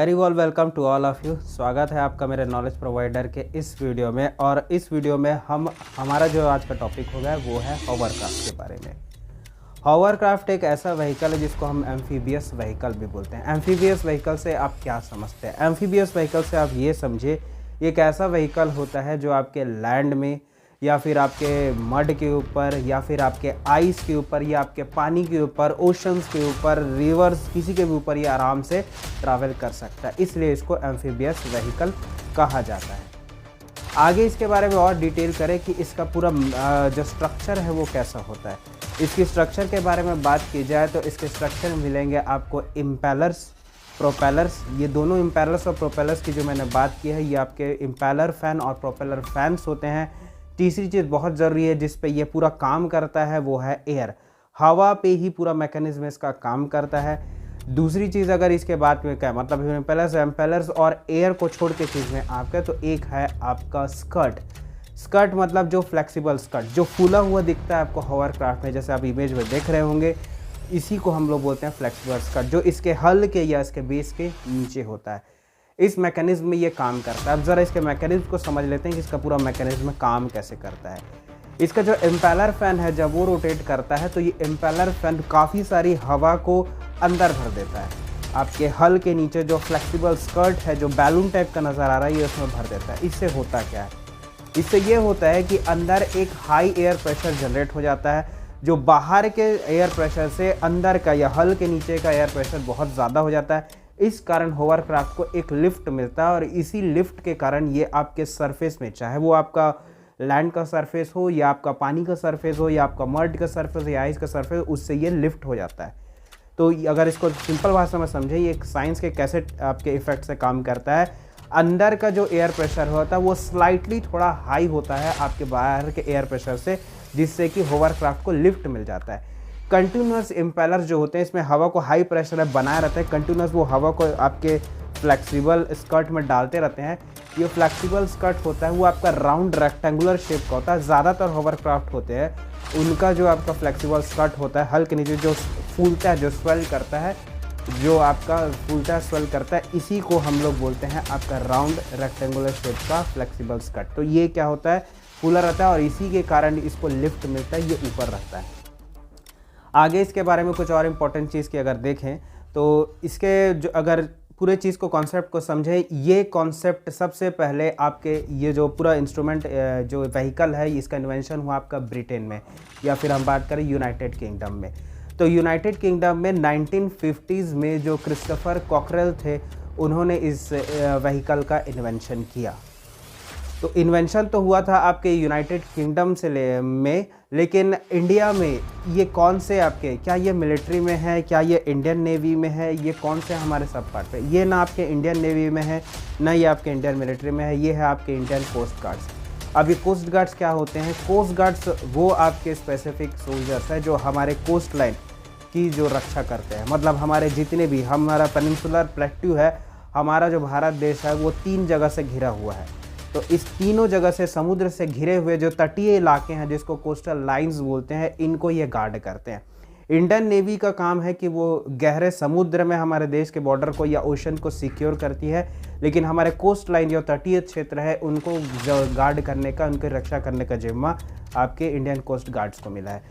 Very well welcome to all of you. स्वागत है आपका मेरे नॉलेज प्रोवाइडर के इस वीडियो में। और इस वीडियो में हमारा जो आज का टॉपिक होगा वो है हॉवरक्राफ्ट के बारे में। हॉवरक्राफ्ट एक ऐसा व्हीकल है जिसको हम एम्फीबियस व्हीकल भी बोलते हैं। एम्फीबियस व्हीकल से आप क्या समझते हैं? एम्फीबियस व्हीकल से आप ये समझिए, एक ऐसा व्हीकल होता है जो आपके लैंड में या फिर आपके मड के ऊपर या फिर आपके आइस के ऊपर या आपके पानी के ऊपर, ओशंस के ऊपर, रिवर्स, किसी के भी ऊपर ये आराम से ट्रैवल कर सकता है, इसलिए इसको एम्फीबियस व्हीकल कहा जाता है। आगे इसके बारे में और डिटेल करें कि इसका पूरा जो स्ट्रक्चर है वो कैसा होता है। इसकी स्ट्रक्चर के बारे में बात की जाए तो इसके स्ट्रक्चर में मिलेंगे आपको इम्पेलर्स, प्रोपेलर्स। ये दोनों इम्पेलर्स और प्रोपेलर्स की जो मैंने बात की है ये आपके इम्पेलर फैन और प्रोपेलर फैंस होते हैं। तीसरी चीज़ बहुत ज़रूरी है जिस पे ये पूरा काम करता है वो है एयर। हवा पे ही पूरा मैकेनिज्म इसका काम करता है। दूसरी चीज़ अगर इसके बाद में क्या मतलब एम्पेलर्स और एयर को छोड़ के चीज़ में आपका तो एक है आपका स्कर्ट। स्कर्ट मतलब जो फ्लेक्सिबल स्कर्ट जो फूला हुआ दिखता है आपको हॉवरक्राफ्ट में, जैसे आप इमेज में देख रहे होंगे, इसी को हम लोग बोलते हैं फ्लेक्सिबल स्कर्ट, जो इसके हल के या इसके बेस के नीचे होता है। इस मैकेनिज्म में ये काम करता है। अब ज़रा इसके मैकेनिज्म को समझ लेते हैं कि इसका पूरा मैकेनिज्म काम कैसे करता है। इसका जो इम्पेलर फैन है जब वो रोटेट करता है तो ये इम्पेलर फैन काफ़ी सारी हवा को अंदर भर देता है। आपके हल के नीचे जो फ्लेक्सिबल स्कर्ट है जो बैलून टाइप का नज़र आ रहा है ये उसमें भर देता है। इससे होता क्या है? इससे ये होता है कि अंदर एक हाई एयर प्रेशर जनरेट हो जाता है, जो बाहर के एयर प्रेशर से अंदर का या हल के नीचे का एयर प्रेशर बहुत ज़्यादा हो जाता है। इस कारण हॉवरक्राफ्ट को एक लिफ्ट मिलता है और इसी लिफ्ट के कारण ये आपके सरफेस में, चाहे वो आपका लैंड का सरफेस हो या आपका पानी का सरफेस हो या आपका मर्ड का सरफेस या आइस का सरफेस, उससे ये लिफ्ट हो जाता है। तो अगर इसको सिंपल भाषा में समझे, ये एक साइंस के कैसे आपके इफेक्ट से काम करता है। अंदर का जो एयर प्रेशर होता है वो स्लाइटली थोड़ा हाई होता है आपके बाहर के एयर प्रेशर से, जिससे कि हॉवरक्राफ्ट को लिफ्ट मिल जाता है। कंटिन्यूस इम्पेलर्स जो होते हैं इसमें हवा को हाई प्रेशर में बनाए रहते हैं, कंटिन्यूस वो हवा को आपके फ्लेक्सिबल स्कर्ट में डालते रहते हैं। ये फ्लेक्सिबल स्कर्ट होता है वो आपका राउंड रेक्टेंगुलर शेप का होता है। ज़्यादातर हॉवरक्राफ्ट होते हैं उनका जो आपका फ्लेक्सिबल स्कर्ट होता है हल के नीचे जो फूलता है, जो स्वेल करता है, जो आपका फूलता है स्वेल करता है, इसी को हम लोग बोलते हैं आपका राउंड रेक्टेंगुलर शेप का फ्लेक्सिबल स्कर्ट। तो ये क्या होता है, फूला रहता है और इसी के कारण इसको लिफ्ट मिलता है, ये ऊपर रहता है। आगे इसके बारे में कुछ और इम्पोर्टेंट चीज़ की अगर देखें तो इसके जो अगर पूरे चीज़ को कॉन्सेप्ट को समझें, ये कॉन्सेप्ट सबसे पहले आपके ये जो पूरा इंस्ट्रूमेंट जो व्हीकल है इसका इन्वेंशन हुआ आपका ब्रिटेन में, या फिर हम बात करें यूनाइटेड किंगडम में। तो यूनाइटेड किंगडम में 1950s में जो क्रिस्टोफर कॉकरेल थे उन्होंने इस व्हीकल का इन्वेंशन किया। तो इन्वेंशन तो हुआ था आपके यूनाइटेड किंगडम से में, लेकिन इंडिया में ये कौन से आपके, क्या ये मिलिट्री में है, क्या ये इंडियन नेवी में है, ये कौन से हमारे सब पार्ट पे? ये ना आपके इंडियन नेवी में है ना ये आपके इंडियन मिलिट्री में है, ये है आपके इंडियन कोस्ट गार्ड्स। अब ये कोस्ट गार्ड्स क्या होते हैं? कोस्ट गार्ड्स वो आपके स्पेसिफिक सोल्जर्स हैं जो हमारे कोस्ट लाइन की जो रक्षा करते हैं। मतलब हमारे जितने भी, हमारा पेनिनसुलर प्लेट्यू है, हमारा जो भारत देश है वो 3 जगह से घिरा हुआ है। तो इस तीनों जगह से समुद्र से घिरे हुए जो तटीय इलाके हैं जिसको कोस्टल लाइंस बोलते हैं, इनको ये गार्ड करते हैं। इंडियन नेवी का काम है कि वो गहरे समुद्र में हमारे देश के बॉर्डर को या ओशन को सिक्योर करती है, लेकिन हमारे कोस्ट लाइन जो तटीय क्षेत्र है उनको गार्ड करने का, उनकी रक्षा करने का जिम्मा आपके इंडियन कोस्ट गार्ड्स को मिला है।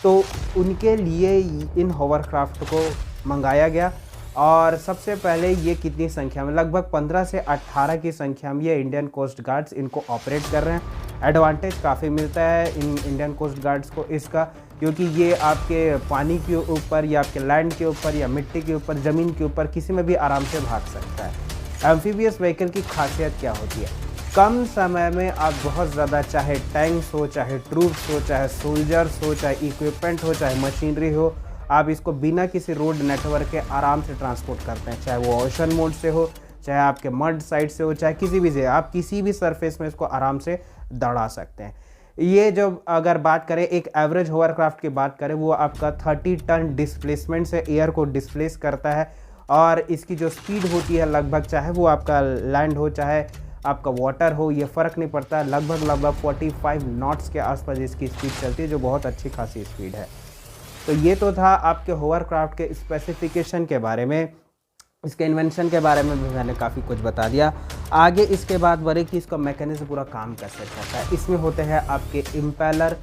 तो उनके लिए इन हॉवरक्राफ्ट को मंगाया गया और सबसे पहले ये कितनी संख्या में, लगभग 15 से 18 की संख्या में ये इंडियन कोस्ट गार्ड्स इनको ऑपरेट कर रहे हैं। एडवांटेज काफ़ी मिलता है इन इंडियन कोस्ट गार्ड्स को इसका, क्योंकि ये आपके पानी के ऊपर या आपके लैंड के ऊपर या मिट्टी के ऊपर, ज़मीन के ऊपर किसी में भी आराम से भाग सकता है। एम्फीबियस व्हीकल की खासियत क्या होती है? कम समय में आप बहुत ज़्यादा, चाहे टैंक्स हो, चाहे ट्रूप्स हो, चाहे सोल्जर्स हो, चाहे इक्विपमेंट हो, चाहे मशीनरी हो, आप इसको बिना किसी रोड नेटवर्क के आराम से ट्रांसपोर्ट करते हैं। चाहे वो ओशन मोड से हो, चाहे आपके मड साइड से हो, चाहे किसी भी से, आप किसी भी सरफेस में इसको आराम से दौड़ा सकते हैं। ये जब अगर बात करें एक एवरेज हॉवरक्राफ्ट की बात करें, वो आपका 30 टन डिस्प्लेसमेंट से एयर को डिस्प्लेस करता है और इसकी जो स्पीड होती है लगभग, चाहे वो आपका लैंड हो चाहे आपका वाटर हो, ये फ़र्क नहीं पड़ता, लगभग 45 नॉट्स के आसपास इसकी स्पीड चलती है, जो बहुत अच्छी खासी स्पीड है। तो ये तो था आपके हॉवरक्राफ्ट के स्पेसिफिकेशन के बारे में। इसके इन्वेंशन के बारे में भी मैंने काफ़ी कुछ बता दिया। आगे इसके बाद बढ़े कि इसका मैकेनिज्म पूरा काम कैसे करता है। इसमें होते हैं आपके इम्पेलर,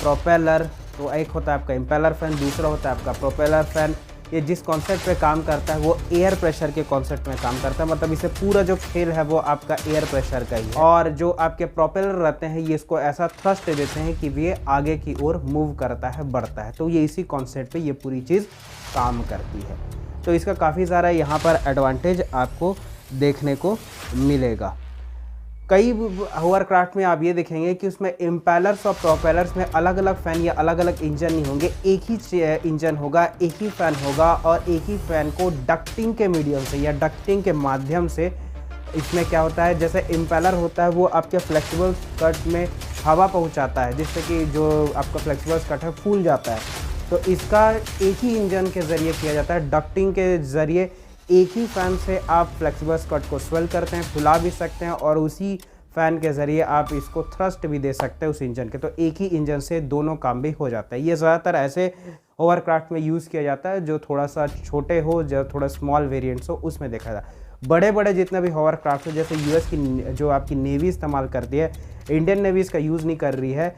प्रोपेलर। तो एक होता है आपका इम्पेलर फैन, दूसरा होता है आपका प्रोपेलर फैन। ये जिस कॉन्सेप्ट पे काम करता है वो एयर प्रेशर के कॉन्सेप्ट में काम करता है, मतलब इसे पूरा जो खेल है वो आपका एयर प्रेशर का ही है। और जो आपके प्रोपेलर रहते हैं ये इसको ऐसा थ्रस्ट देते हैं कि ये आगे की ओर मूव करता है, बढ़ता है। तो ये इसी कॉन्सेप्ट पे ये पूरी चीज़ काम करती है। तो इसका काफ़ी सारा यहाँ पर एडवांटेज आपको देखने को मिलेगा। कई होवरक्राफ्ट में आप ये देखेंगे कि उसमें इम्पेलर्स और प्रोपेलर्स में अलग अलग फ़ैन या अलग अलग इंजन नहीं होंगे, एक ही इंजन होगा, एक ही फ़ैन होगा और एक ही फ़ैन को डक्टिंग के मीडियम से या डक्टिंग के माध्यम से इसमें क्या होता है, जैसे इम्पेलर होता है वो आपके फ्लेक्सिबल स्कर्ट में हवा पहुंचाता है जिससे कि जो आपका फ्लेक्सिबल स्कर्ट है फूल जाता है। तो इसका एक ही इंजन के ज़रिए किया जाता है, डक्टिंग के ज़रिए एक ही फ़ैन से आप फ्लेक्सिबल स्कर्ट को स्वेल करते हैं, फुला भी सकते हैं और उसी फ़ैन के ज़रिए आप इसको थ्रस्ट भी दे सकते हैं उस इंजन के। तो एक ही इंजन से दोनों काम भी हो जाता है। ये ज़्यादातर ऐसे होवरक्राफ्ट में यूज़ किया जाता है जो थोड़ा सा छोटे हो, जो थोड़ा स्मॉल वेरिएंट्स हो, उसमें देखा जाता है। बड़े बड़े जितने भी होवरक्राफ्ट है, जैसे यूएस की जो आपकी नेवी इस्तेमाल करती है, इंडियन नेवी इसका यूज़ नहीं कर रही है,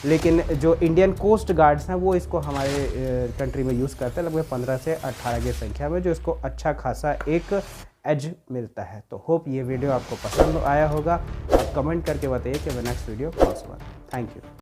लेकिन जो इंडियन कोस्ट गार्ड्स हैं वो इसको हमारे कंट्री में यूज़ करते हैं लगभग 15 से 18 की संख्या में, जो इसको अच्छा खासा एक एज मिलता है। तो होप ये वीडियो आपको पसंद आया होगा। आप कमेंट करके बताइए कि मैं नेक्स्ट वीडियो कौन सा बनाऊं। Thank you.